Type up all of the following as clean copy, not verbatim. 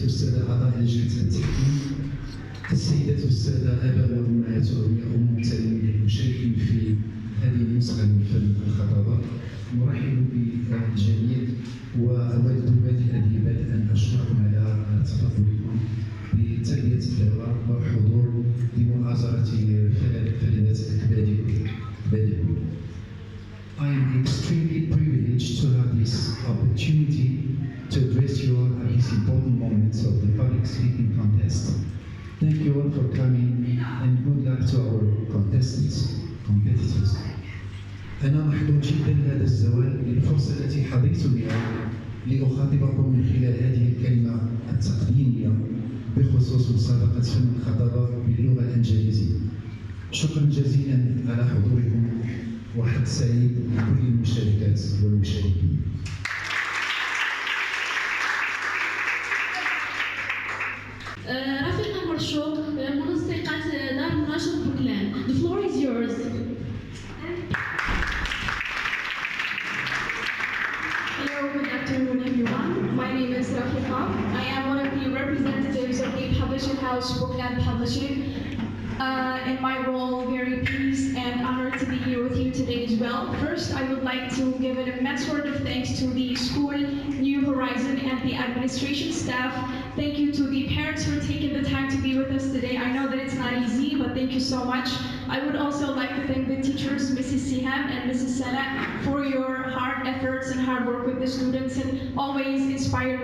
السادة أعضاء لجنة التحكيم، السيدات والسادة آباء وأمهات وأولياء الأمور التلاميذ المشاركين في هذه النسخة من فن الخطابة، نرحب بالجميع وأود بادئ بدءا أشكركم على تفضلكم بتلبية الدعوة والحضور لمؤازرة فلذات بادئ. I am extremely privileged to have this opportunity to address you all at these important moments of the public speaking contest. Thank you all for coming and good luck to our competitors. أنا محظوظ جدا بهذا الزوال للفرصة التي حظيت بها لأخاطبكم من خلال هذه الكلمة التقديمية بخصوص مسابقة فن الخطابة باللغة الإنجليزية. شكرا جزيلا على حضوركم وحد سعيد لكل المشاركات والمشاركين. رفيق مرشوق منسقة دار النشر بوكلان. The floor is yours. Hello, good afternoon everyone. My name is Rafika. I am one of the representatives of the publishing house Bookland Publishing. In my role, very pleased and honored to be here with you today as well. First, I would like to give an immense word of thanks to the school, Nouvel Horizon, and the administration staff. Thank you to the parents for taking the time to be with us today. I know that it's not easy, but thank you so much. I would also like to thank the teachers, Mrs. Siham and Mrs. Sana, for your hard efforts and hard work with the students and always inspire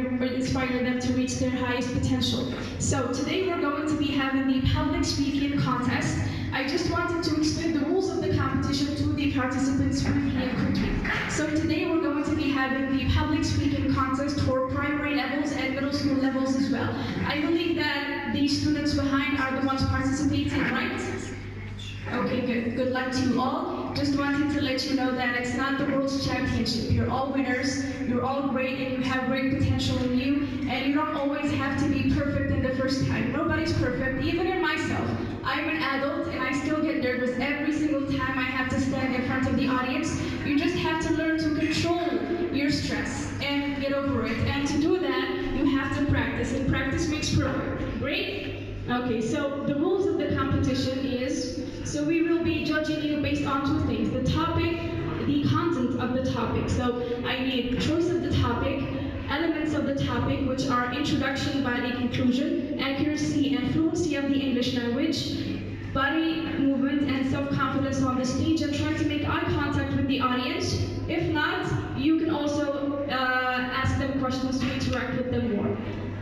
them to reach their highest potential. So today we're going to be having the public speaking contest. I just wanted to explain the rules of the competition to the participants briefly and quickly. So today we're going to be having the public speaking contest for primary levels and middle school levels as well. I believe that the students behind are the ones participating, right? Okay, good. Good luck to you all. Just wanted to let you know that it's not the World's Championship. You're all winners, you're all great, and you have great potential in you, and you don't always have to be perfect in the first time. Nobody's perfect, even in myself. I'm an adult, and I still get nervous every single time I have to stand in front of the audience. You just have to learn to control your stress and get over it. And to do that, you have to practice, and practice makes perfect. Great? Okay, so the rules of the competition is, so we will be judging you based on two things: the topic, the content of the topic. So I need choice of the topic, elements of the topic, which are introduction, body, conclusion, accuracy and fluency of the English language, body movement and self-confidence on the stage, and try to make eye contact with the audience. If not, you can also ask them questions to interact with them more.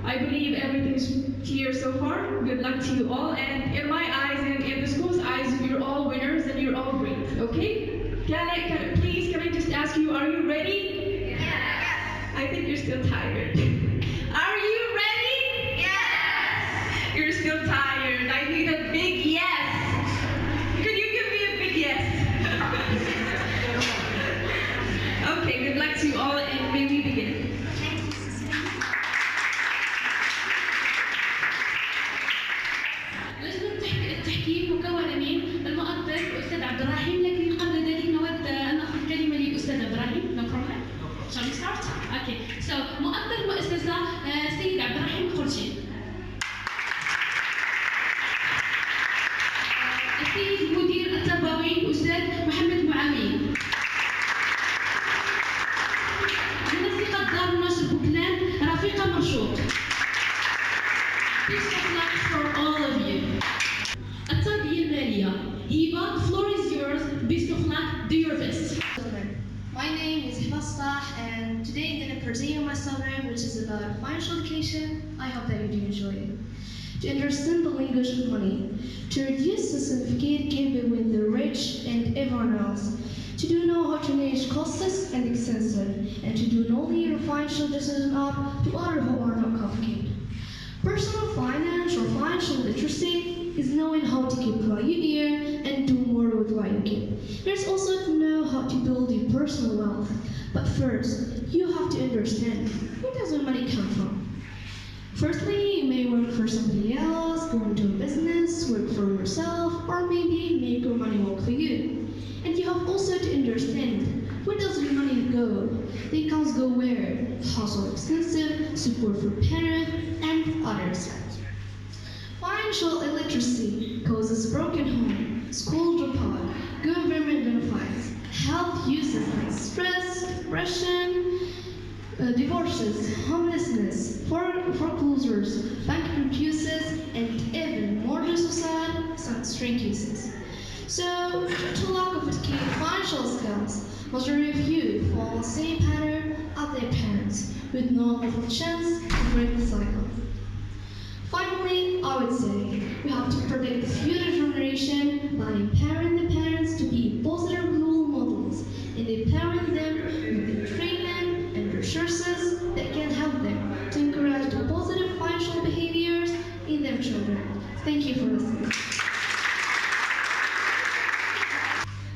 I believe everything's clear so far. Good luck to you all. And in my eyes and in the school's eyes, you're all winners and you're all great. Okay? Can I just ask you, are you ready? Yes. I think you're still tired. Are you ready? Yes. You're still tired. I need a big yes. Could you give me a big yes? Okay, good luck to you all, and may we begin. التحكيم مكون من المؤطر الأستاذ عبد الرحيم، لكن قبل ذلك نود أن أخذ كلمة للأستاذ عبد الرحيم. No problem. Shall we start? Okay. So مؤطر المؤسسة السيد عبد الرحيم خورشيد. السيد المدير التربوي الأستاذ محمد معاوي. منسقة دار النشر بوكلان رفيقة مرشوق. Best of luck for all of you. التربية المالية. Hiba, the floor is yours. Best of luck. Do your best. My name is Hiba SETAH, and today I'm going to present you my summary, which is about financial education. I hope that you do enjoy it. To understand the language of money, to reduce the certificate gap between the rich and everyone else, to do know how to manage costs and expenses, and to do know your financial decision up to others who are not complicated. Personal finance or financial literacy is knowing how to keep what you earn and do more with what you get. There's also to know how to build your personal wealth. But first, you have to understand, where does your money come from? Firstly, you may work for somebody else, go into a business, work for yourself, or maybe make your money work for you. And you have also to understand, where does your money go? The accounts go where? Household expenses, support for parents, and with others. Financial illiteracy causes broken home, school dropout, government benefits, health uses like stress, depression, divorces, homelessness, foreclosures, bankruptcy uses, and even murder suicide, shrink uses. So, due to lack of financial skills, majority of youth follow the same pattern as their parents, with no little chance to break the cycle. Finally, I would say we have to protect the future generation by empowering the parents to be positive role models and empowering them with the training and resources that can help them to encourage the positive financial behaviors in their children. Thank you for listening.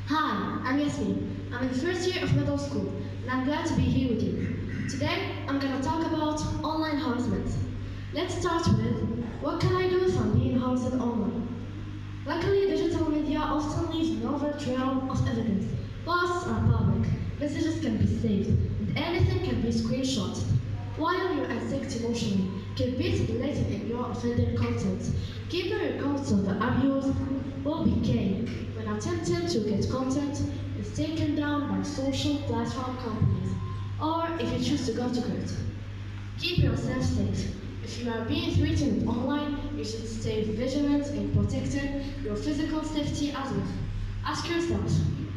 Hi, I'm Yassmine. I'm in the first year of middle school, and I'm glad to be here with you. Today, I'm going to talk about online harassment. Let's start with, what can I do if I'm being harassed online? Luckily, digital media often leaves no trail of evidence. Posts are public, messages can be saved, and anything can be screenshotted. While you're attacked emotionally, can be stipulated in your offending content. Keeping records of the abuse will be key when attempting to get content is taken down by social platform companies, or if you choose to go to court. Keep yourself safe. If you are being threatened online, you should stay vigilant in protecting your physical safety as well. Ask yourself,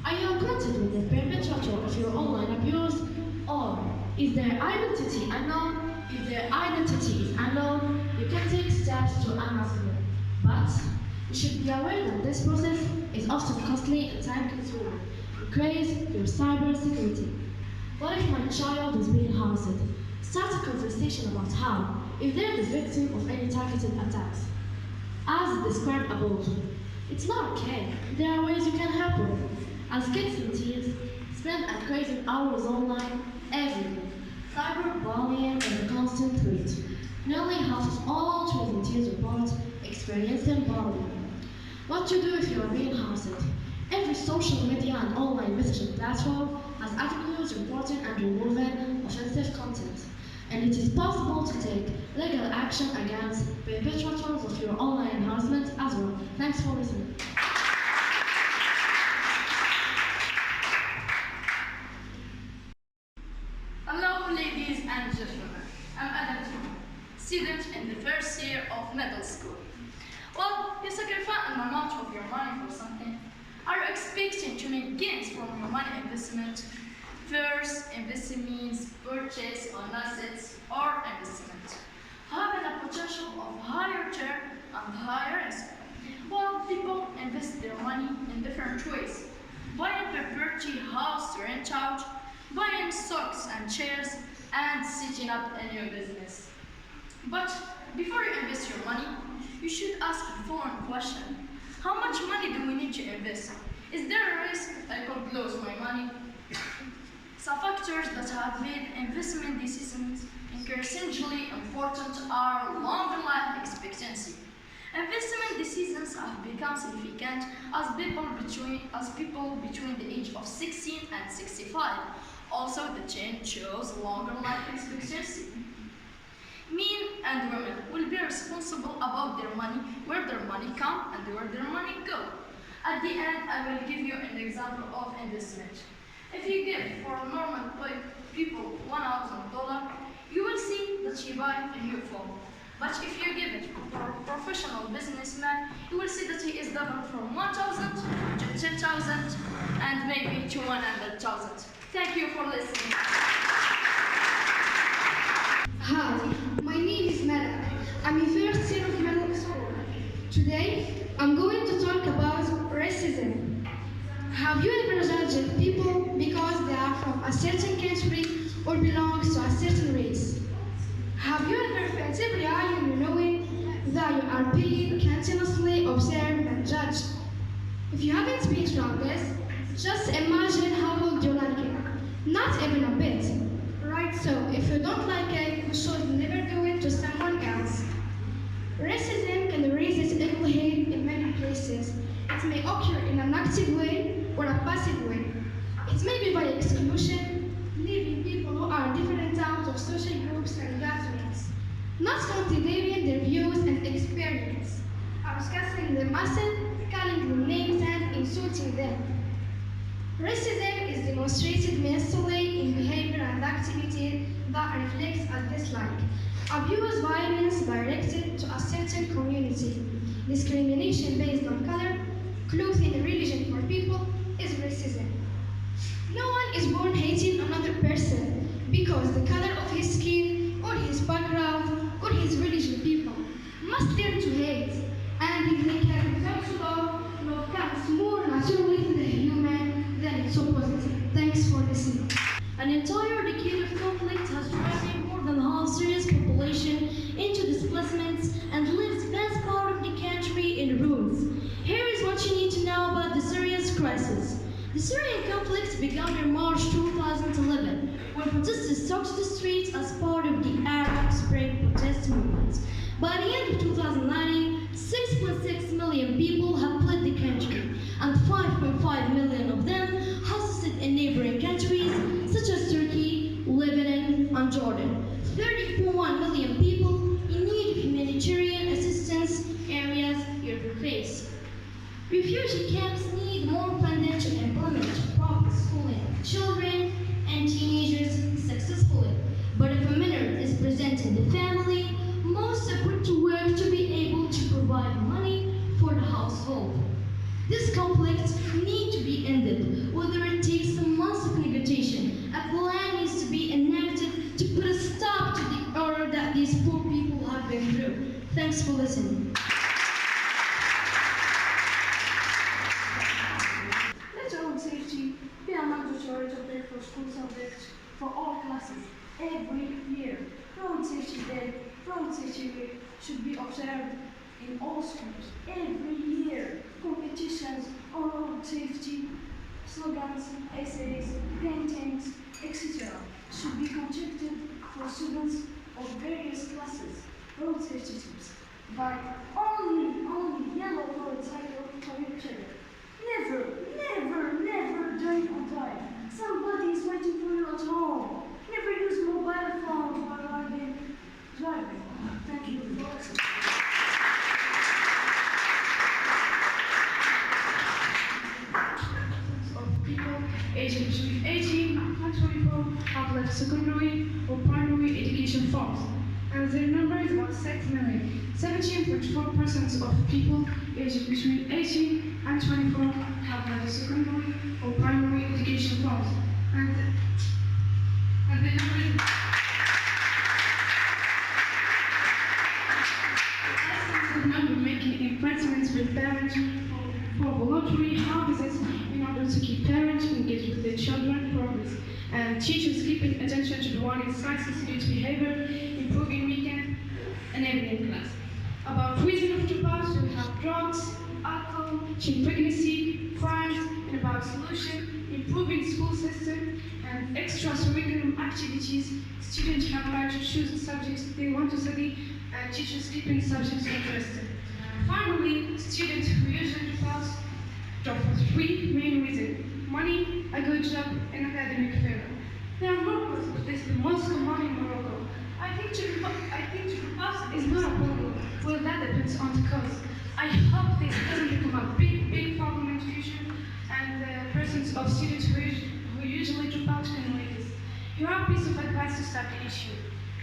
are you acquainted with the perpetrator of your online abuse? Or is their identity unknown? If their identity is unknown, you can take steps to unmask them. But you should be aware that this process is often costly and time-consuming. Increase your cyber security. What if my child is being harassed? Start a conversation about how, if they're the victim of any targeted attacks. As described above, it's not okay. There are ways you can help with. As kids and teens, spend a crazy hours online every day. Cyberbullying is a constant threat. Nearly half of all teens and teens report experiencing bullying. What to do if you are being harassed? Every social media and online messaging platform has avenues reporting and removing offensive content. And it is possible to take legal action against perpetrators of your online harassment as well. Thanks for listening. Hello, ladies and gentlemen. I'm Adam, student in the first year of middle school. Well, you sacrifice an amount of your money for something. Are you expecting to make gains from your money investment? First, investment means purchase on assets or investment, having a potential of higher return and higher risk. Well, people invest their money in different ways. Buying property, house to rent out, buying stocks and shares, and setting up a new business. But before you invest your money, you should ask the following question. How much money do we need to invest? Is there a risk I could lose my money? Some factors that have made investment decisions increasingly important are longer life expectancy. Investment decisions have become significant as people between the age of 16 and 65. Also, the trend shows longer life expectancy. Men and women will be responsible about their money, where their money comes and where their money goes. At the end, I will give you an example of investment. If you give for normal people $1,000, you will see that you buy a new phone. But if you give it for a professional businessman, you will see that he is double from 1,000 to 10,000 and maybe to 100,000. Thank you for listening. Hi, my name is Malak. I'm in first year of middle school. Today, I'm going to talk about racism. Have you ever judged people because they are from a certain country or belong to a certain race? Have you ever felt pride in knowing that you are being continuously observed and judged? If you haven't been through this, just imagine how would you like it? Not even a bit. Right, so if you don't like it, you should never do it to someone else. Racism can raise its ugly head in many places. It may occur in an active way or a passive way. It may be by exclusion, leaving people who are different out of social groups and gatherings. not cultivating their views and experience, discussing the masses, calling them names and insulting them. Racism is demonstrated massively in behavior and activity that reflects a dislike, abuse, violence directed to a certain community, discrimination based on color, clothing, and religion for people is racism. No one is born hating another person because the color of his skin or his background or his religion. People must learn to hate, and if they can learn to love comes more naturally to the human than its opposite. Thanks for listening. An entire decade of conflict has driven more than half Syria's population into displacements and leaves vast part of the country in ruins. Here is what you need to know about the Syria's crisis. The Syrian conflict began in March 2011, when protesters took to the streets as part of the Arab Spring protest movement. By the end of 2019, 6.6 million people have fled the country, and 5.5 million of them hosted in neighboring countries such as Turkey, Lebanon, and Jordan. 30.1 million people in need of humanitarian assistance areas Europe face. Refugee camps need more funding to implement proper schooling of children and teenagers successfully. But if a minor is present in the family, most are put to work to be able to provide money for the household. This conflict needs to be ended, whether it takes some months of negotiation. A plan needs to be enacted to put a stop to the horror that these poor people have been through. Thanks for listening. Let road safety be a mandatory topic for school subjects for all classes every year. Road Safety Day, Road Safety Week should be observed in all schools every year. Competitions on road safety, slogans, essays, paintings, etc. should be conducted for students of various classes. Road safety tips. Buy only yellow motorcycle for your children. Never drink on time. Somebody is waiting for you at home. Never use mobile phone while driving. Thank you for listening. Of people aged between 18 and 24 have left secondary or primary education forms, and their number is about 6 million. 17.4% of people aged between 18 and 24 have left secondary or primary education forms, and the number is making appointments with parents for voluntary houses in order to keep parents engaged with their children's progress, and teachers keeping attention to the warning signs of student behavior, improving weekend and evening class. About reason of dropouts, we have drugs, alcohol, teen pregnancy, crimes, and about solution, improving school system, and extracurricular activities. Students have right to choose the subjects they want to study, and teachers keeping subjects interested. Finally, students who usually drop for 3 main reasons: money, a good job, and academic failure. There are more causes, but this is the most common in Morocco. I think to drop is not a problem. Well, that depends on the cause. I hope this doesn't become a big problem in the future, and the presence of students who usually drop out can relate this. Here are a piece of advice to start the issue.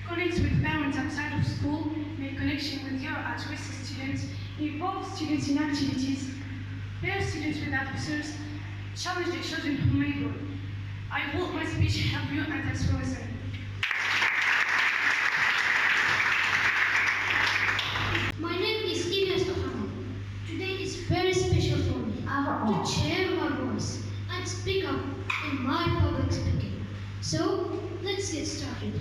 Connect with parents outside of school, make connection with your at-risk students, involve students in activities, pair students with officers, challenge the children who may grow. I hope my speech helped you, and thanks for listening. My name is Yassmine MOUFID. Today is very special for me to share my voice and speak up in my public speaking. So, let's get started.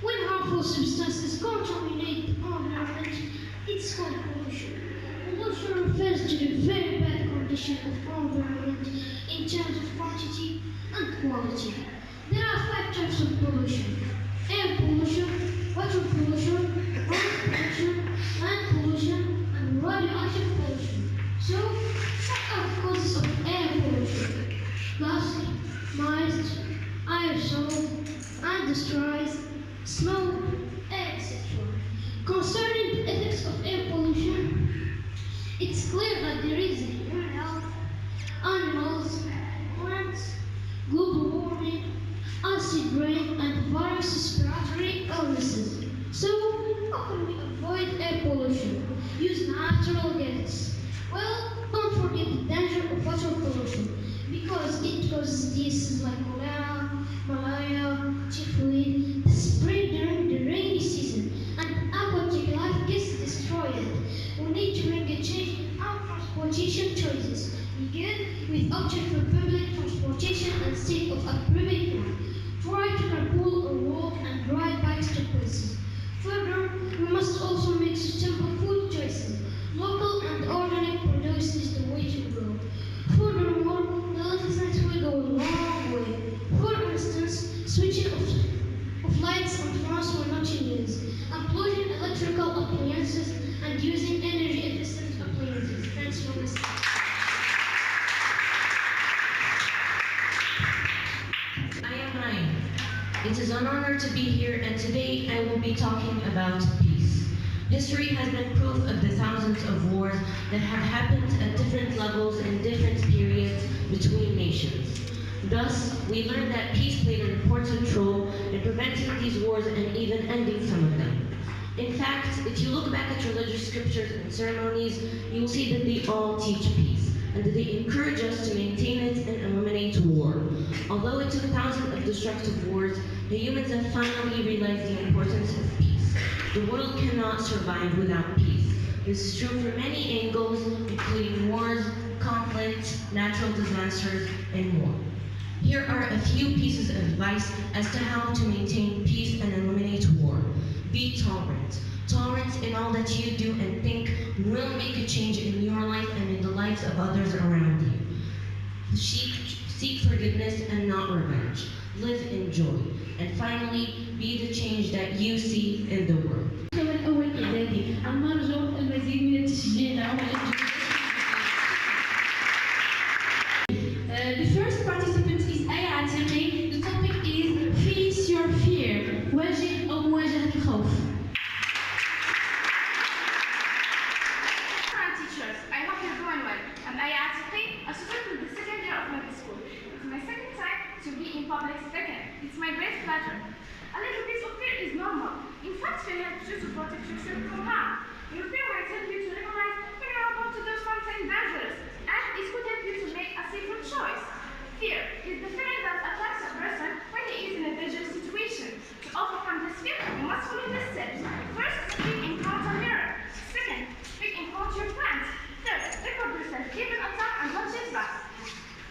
When harmful substances contaminate the environment, it's called pollution. Pollution refers to the very bad condition of environment in terms of quantity and quality. There are 5 types of pollution: air pollution, water pollution, pollution, land pollution, and radioactive pollution. So, some of the causes of air pollution: dust, mist, aerosol, and destroys, smoke, etc. natural gases. Well, don't forget the danger of water pollution because it causes diseases like cholera, malaria, typhoid, spread during the rainy season, and aquatic life gets destroyed. We need to make a change in our transportation choices. Begin with option for public transportation instead of a private one. Try to carpool or walk and ride bikes to places. Further, we must also make sustainable food choices. Local and organic produce is the way to go. Furthermore, the little things will go a long way. For instance, switching of lights and fans were not use, unplugging electrical appliances, and using energy-efficient appliances. Thanks for listening. I am Rayane. It is an honor to be here, and today I will be talking about peace. History has been proof of the thousands of wars that have happened at different levels in different periods between nations. Thus, we learned that peace played an important role in preventing these wars and even ending some of them. In fact, if you look back at religious scriptures and ceremonies, you will see that they all teach peace, and that they encourage us to maintain it and eliminate war. Although it took thousands of destructive wars, the humans have finally realized the importance of peace. The world cannot survive without peace. This is true for many angles, including wars, conflicts, natural disasters, and more. Here are a few pieces of advice as to how to maintain peace and eliminate war. Be tolerant. Tolerance in all that you do and think will make a change in your life and in the lives of others around you. Seek forgiveness and not revenge. Live in joy. And finally, be the change that you see in the world. الأول إعدادي، أما نرجو المزيد من التشجيع The first participant is Aya Atiri. The topic is Face Your Fear. واجه أو مواجهة الخوف. Teachers, I hope you're doing well. I'm Aya Atiri, a student in the second year of medical school. It's my second time to be in public speaking. It's my great pleasure. A little bit of fear is normal. In fact, fear helps you to protect yourself from harm. Your fear might help you to recognize when you're about to do something dangerous, and it could help you to make a safer choice. Fear is the feeling that attacks a person when he is in a dangerous situation. To overcome this fear, you must follow the steps. First, speak in front of a mirror. Second, speak in front of your friends. Third, record yourself, give it a tap and watch it back.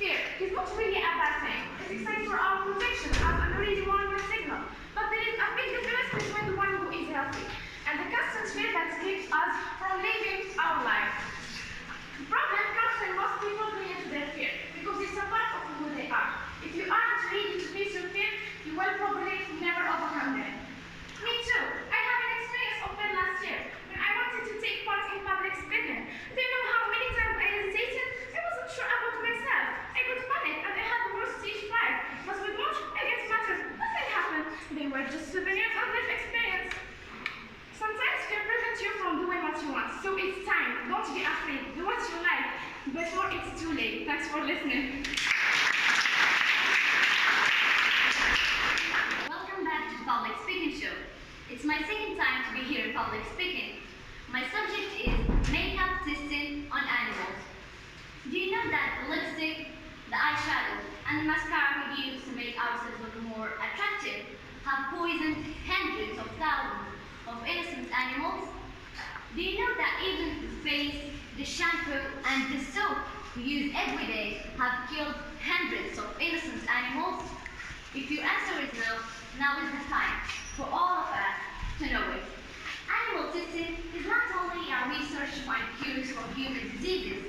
Fear is not really a bad thing. It is a sign for our protection as an already warning signal. But there is a big difference between the one who is healthy and the constant fear that keeps us from living our life. The problem comes when most people cling to their fear because it's a part of who they are. If you aren't ready to face your fear, you will probably never overcome them. Me too. I have an experience of that last year when I wanted to take part in public speaking. Do you know how many times I hesitated? I wasn't sure about myself. I got panic and I had the worst stage fright. But with much, I get matters. Nothing happened. They were just souvenirs of life experience. Sometimes fear prevents you from doing what you want. So it's time. Don't be afraid. Do what you like before it's too late. Thanks for listening. Welcome back to Public Speaking Show. It's my second time to be here in public speaking. My subject is makeup testing on animals. Do you know that the lipstick, the eyeshadow, and the mascara we use to make ourselves look more attractive have poisoned hundreds of thousands of innocent animals? Do you know that even the face, the shampoo, and the soap we use every day have killed hundreds of innocent animals? If you answer it no, now is the time for all of us to know it. Animal testing is not only a research to find cures for human diseases,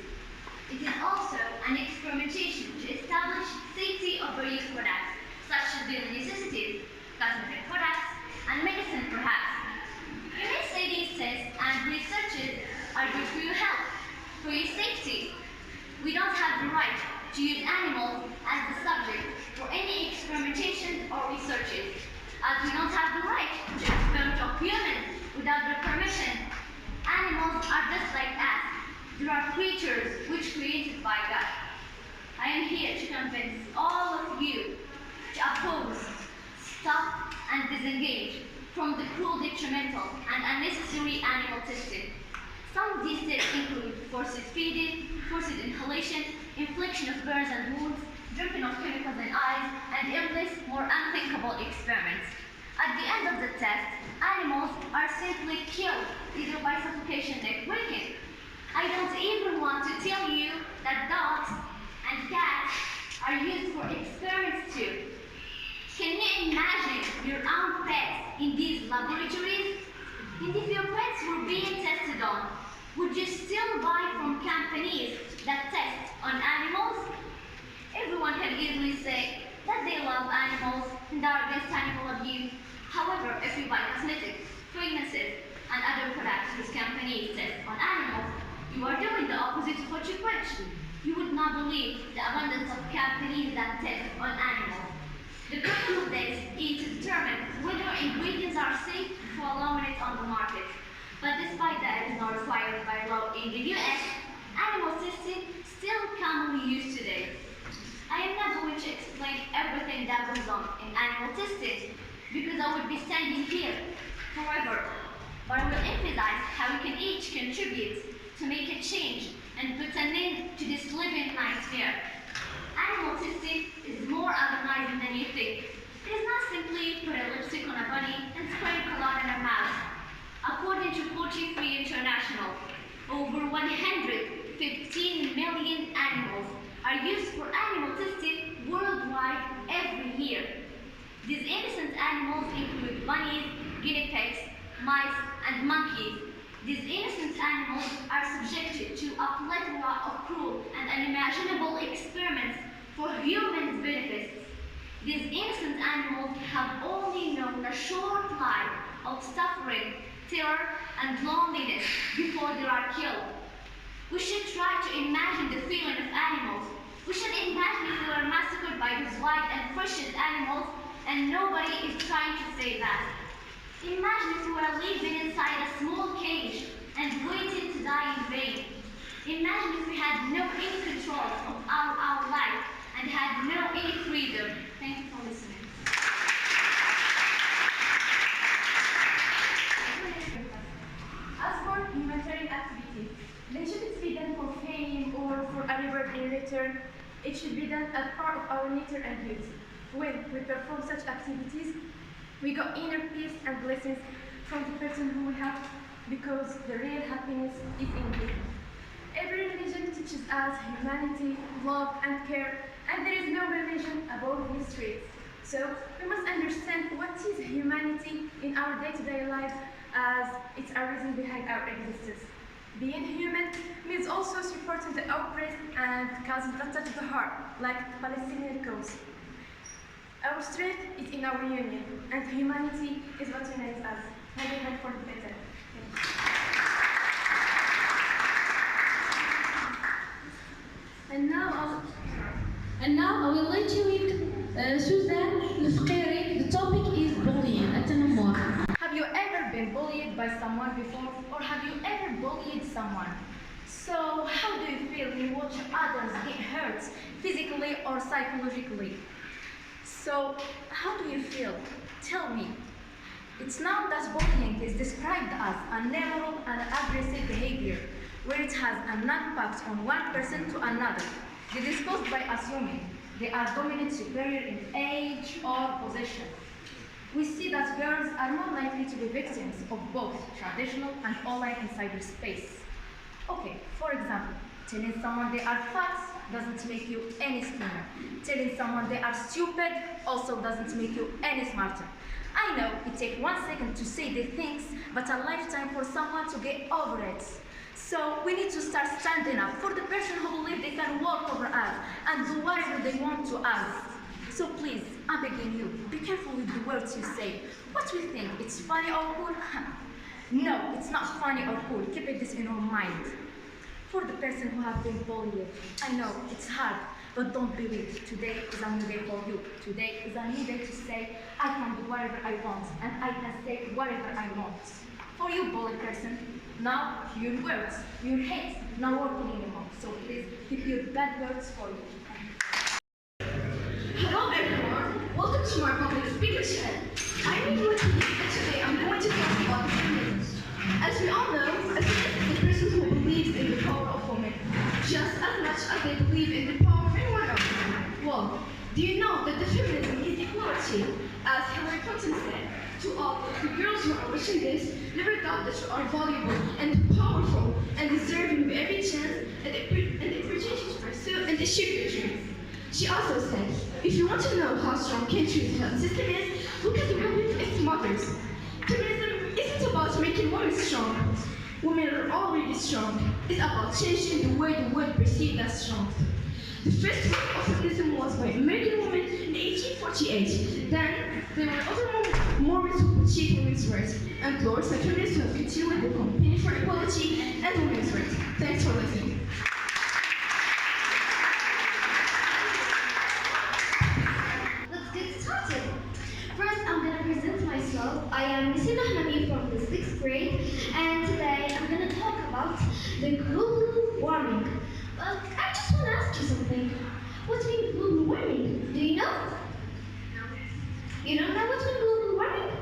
it is also an experimentation to establish safety of various products, such as daily necessities, cosmetic products, and medicine perhaps. You may say these tests and researches are good for your health, for your safety. We don't have the right to use animals as the subject for any experimentation or researches, as we don't have the right to experiment on humans without their permission. Animals are just like us. They are creatures which created by God. I am here to convince all of you to oppose, stop, and disengage from the cruel, detrimental, and unnecessary animal testing. Some of these tests include forced feeding, forced inhalation, infliction of burns and wounds, dripping of chemicals in eyes, and endless, more unthinkable experiments. At the end of the test, animals are simply killed, either by suffocation or quaking. I don't even want to tell you that dogs and cats are used for experiments too. Can you imagine your own pets in these laboratories? And if your pets were being tested on, would you still buy from companies that test on animals? Everyone can easily say that they love animals and are against animal abuse. However, if you buy cosmetics, fragrances, and other products whose companies test on animals, you are doing the opposite of what you preach. You would not believe the abundance of companies that test on animals. The purpose of this is to determine whether ingredients are safe before allowing it on the market. But despite that it is not required by law in the US, animal testing is still commonly used today. I am not going to explain everything that goes on in animal testing because I would be standing here forever. But I will emphasize how we can each contribute to make a change and put an end to this living nightmare. Animal testing is more agonizing than you think. It is not simply put a lipstick on a bunny and spray cologne in a mouth. According to Poultry Free International, over 115 million animals are used for animal testing worldwide every year. These innocent animals include bunnies, guinea pigs, mice, and monkeys. These innocent animals are subjected to a plethora of cruel and unimaginable experiments for human benefits. These innocent animals have only known a short life of suffering, terror, and loneliness before they are killed. We should try to imagine the feeling of animals. We should imagine if we were massacred by these white and precious animals, and nobody is trying to say that. Imagine if we were living inside a small cage and waiting to die in vain. Imagine if we had no any control of our life and had no any freedom. Thank you for listening. As for humanitarian activities, they shouldn't be done for fame or for a reward in return. It should be done as part of our nature and beauty. When we perform such activities, we got inner peace and blessings from the person who we help, because the real happiness is in it. Every religion teaches us humanity, love, and care, and there is no religion above these traits. So we must understand what is humanity in our day-to-day life, as it's a reason behind our existence. Being human means also supporting the oppressed and causes that touch the heart, like the Palestinian cause. Our strength is in our union, and humanity is what unites us. May we hope for the better. And now I will let you read Sawsane LAFKIRI. The topic is bullying at التنمر. Have you ever been bullied by someone before, or have you ever bullied someone? So how do you feel when you watch others get hurt, physically or psychologically? So how do you feel? Tell me. It's now that bullying is described as unmoral and aggressive behavior, where it has an impact on one person to another. This is caused by assuming they are dominant, superior in age or position. We see that girls are more likely to be victims of both traditional and online in cyberspace. Okay, for example, telling someone they are fat doesn't make you any skinnier. Telling someone they are stupid also doesn't make you any smarter. I know it takes 1 second to say the things, but a lifetime for someone to get over it. So we need to start standing up for the person who believes they can walk over us and do whatever they want to us. So please, I'm begging you, be careful with the words you say. What do you think? It's funny or cool? No, it's not funny or cool. Keep this in your mind. For the person who has been bullied, I know it's hard, but don't be weak. Today is a new day for you. Today is a new day to say, I can do whatever I want, and I can say whatever I want. For you, bullied person, now your words, your hate, not working anymore. So please keep your bad words for you. Hello everyone, welcome to my public speaker channel. I'm Aymane TARGA, and today I'm going to talk about feminism. As we all know, a feminist is a person who the girls who are watching this never doubt that you are valuable and powerful and deserving of every chance and opportunity to pursue and achieve your dreams. She also said, if you want to know how strong country's health system is, look at the women its mothers. Feminism isn't about making women strong. Women are already strong. It's about changing the way the world perceives as strong. The first work of feminism was by American women in 1848. Then there were other Mormons who achieved women's rights, and lords and feminists who have continued the campaign for equality and women's rights. Thanks for listening. Let's get started. First, I'm going to present myself. I am Nisrine AHMAMI from the 6th grade, and today I'm going to talk about the global warming. Well, I just want to ask you something. What means global warming? Do you know? No. You don't know what means global warming?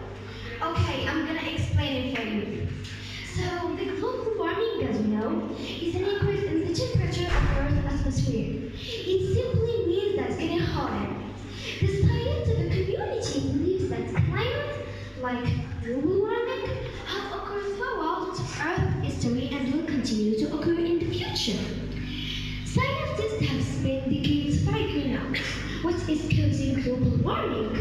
Okay, I'm going to explain it for you. So, the global warming, as we know, is an increase in the temperature of Earth's atmosphere. It simply means that it's getting hotter. The scientific community believes that climate, like global warming, have occurred throughout Earth's history and will continue to occur in the future. Scientists have spent decades figuring out what is causing global warming,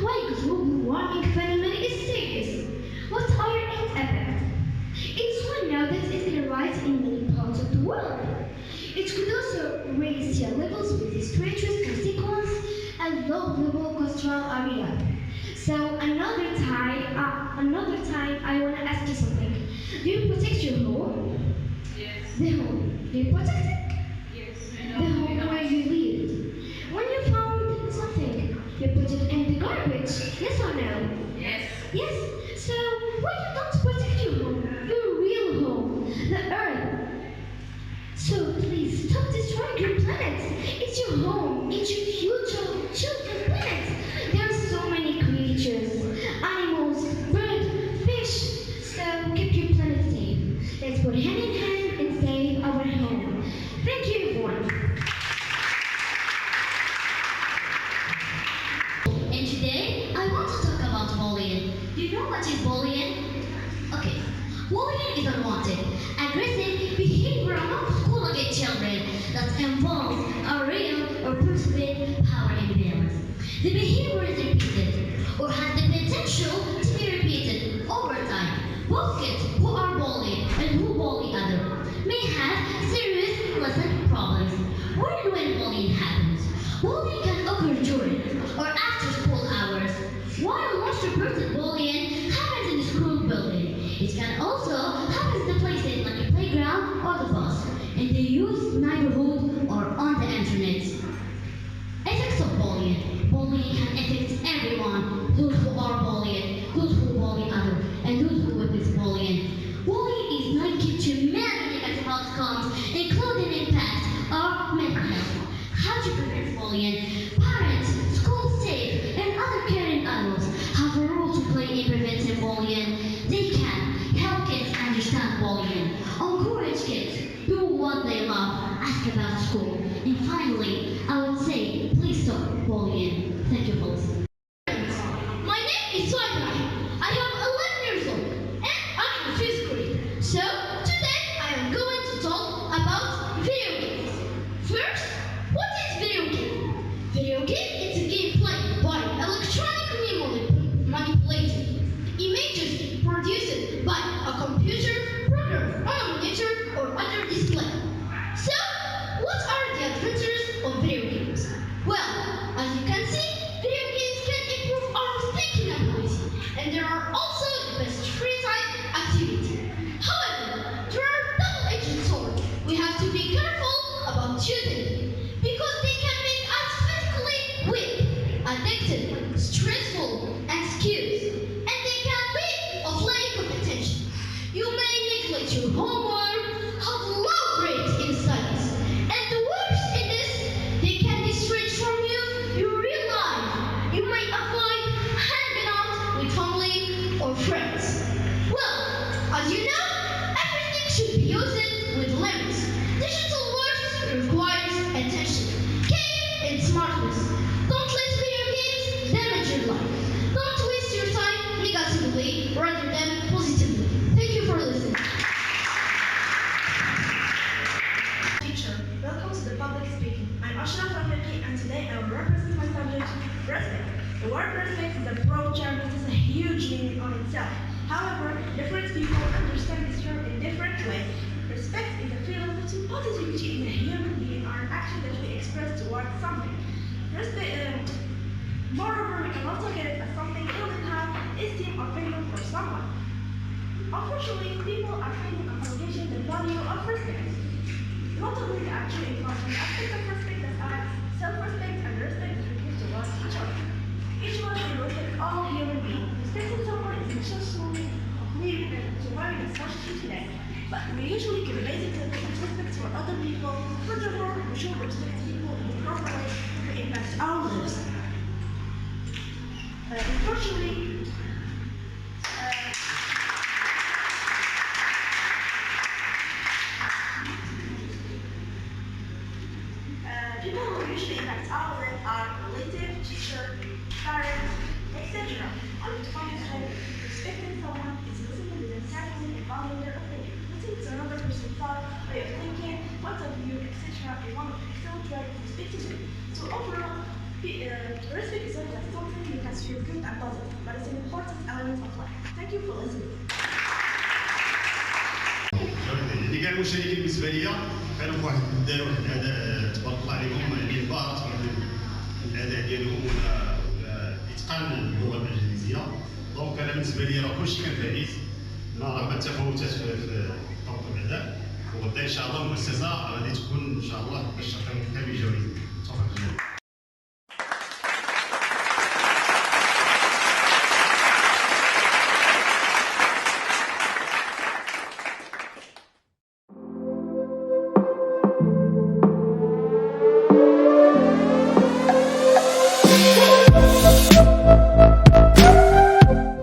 why global warming phenomenon is serious, what are its effects. It's well known that it can rise in many parts of the world. It could also raise sea levels with disastrous consequences and low-level coastal area. So another time I want to ask you something. Do you protect your home? Yes. The home. Do you protect it? Yes. The home where you live. When you found something, you put it in the garbage. Yes or no? Yes. Yes. So why you don't protect your home? Your real home, the Earth. So please stop destroying your planet. It's your home. It's your future children's planet. There are so many creatures, animals, birds, fish. So keep your planet safe. Let's put hand in hand and save our home. Thank you, everyone. And today, I want to talk about bullying. Do you know what is bullying? Okay, bullying is unwanted, aggressive behavior among school-age children that involves a real or perceived power imbalance. The behavior is repeated or has the potential to be repeated over time. Both kids who are bullied and who bully others may have serious listening problems. Where and when bullying happens? Bullying can occur during or after school hours. While most reported bullying happens in the school building, it can also happen in places like a playground or the bus, in the youth neighborhood or on the internet. Effects of bullying. Bullying can affect everyone, those who are bullied, those who bully others, and those who witness bullying. Bullying is linked to many negative outcomes, including impact on mental health. How to prevent bullying? Parents, school staff, and other caring adults have a role to play in preventing bullying. They can help kids understand bullying, encourage kids, do what they love, ask about school, and finally, I would say, please stop bullying. Thank you for listening. My name is Souhaib RAHIM. I am 11 years old and I'm in 5th grade. So today I am going to talk about video games. First, what is video game? Video game is a game played by electronically manipulated images produced by a computer program on a monitor or other display. So, what are the advantages of video games? Well, as you can see, video games can improve our thinking ability, and there are also the best free time activity. However, there are double-edged swords. We have to be careful about choosing them, because they can make us physically weak, addicted, stressful, and skewed, and they can lead to offline competition. You may respect is a broad term that has a huge meaning on itself. However, different people understand this term in different ways. Respect is a feeling of positivity in a human being or an action that we express towards something. Moreover, we can also get it as something we don't have esteem or feeling for someone. Unfortunately, people are failing on forgetting the value of respect. Not only the actual important aspects of respect that are self-respect and respect we give towards each other. Each one will respect all human beings. Respecting someone is necessarily of needing and surviving a society today. But we usually give basic levels of respect for other people. Furthermore, we should respect people in a proper way to impact our lives. Unfortunately, people who usually impact our lives are relatives, teachers, parents, etc. I would find that respecting someone is listening to them carefully and valuing their opinion. Listening to another person's thought, way of thinking, point of view, etc. is one of the excellent ways to speak to them. So overall, respect is not just something you can feel good and positive, but it's an important element of life. Thank you for listening. اللي كان مشاركين بالنسبه ليا كانوا داروا واحد الاداء تبارك الله عليهم يعني باهظ الاداء ديالهم اتقان اللغه الانجليزيه. دونك انا بالنسبه لي راه كلشي كان فايز رغم التفاوتات في طرق الاداء. وغدا ان شاء الله المؤسسه غادي تكون ان شاء الله باش تقيم جوائز.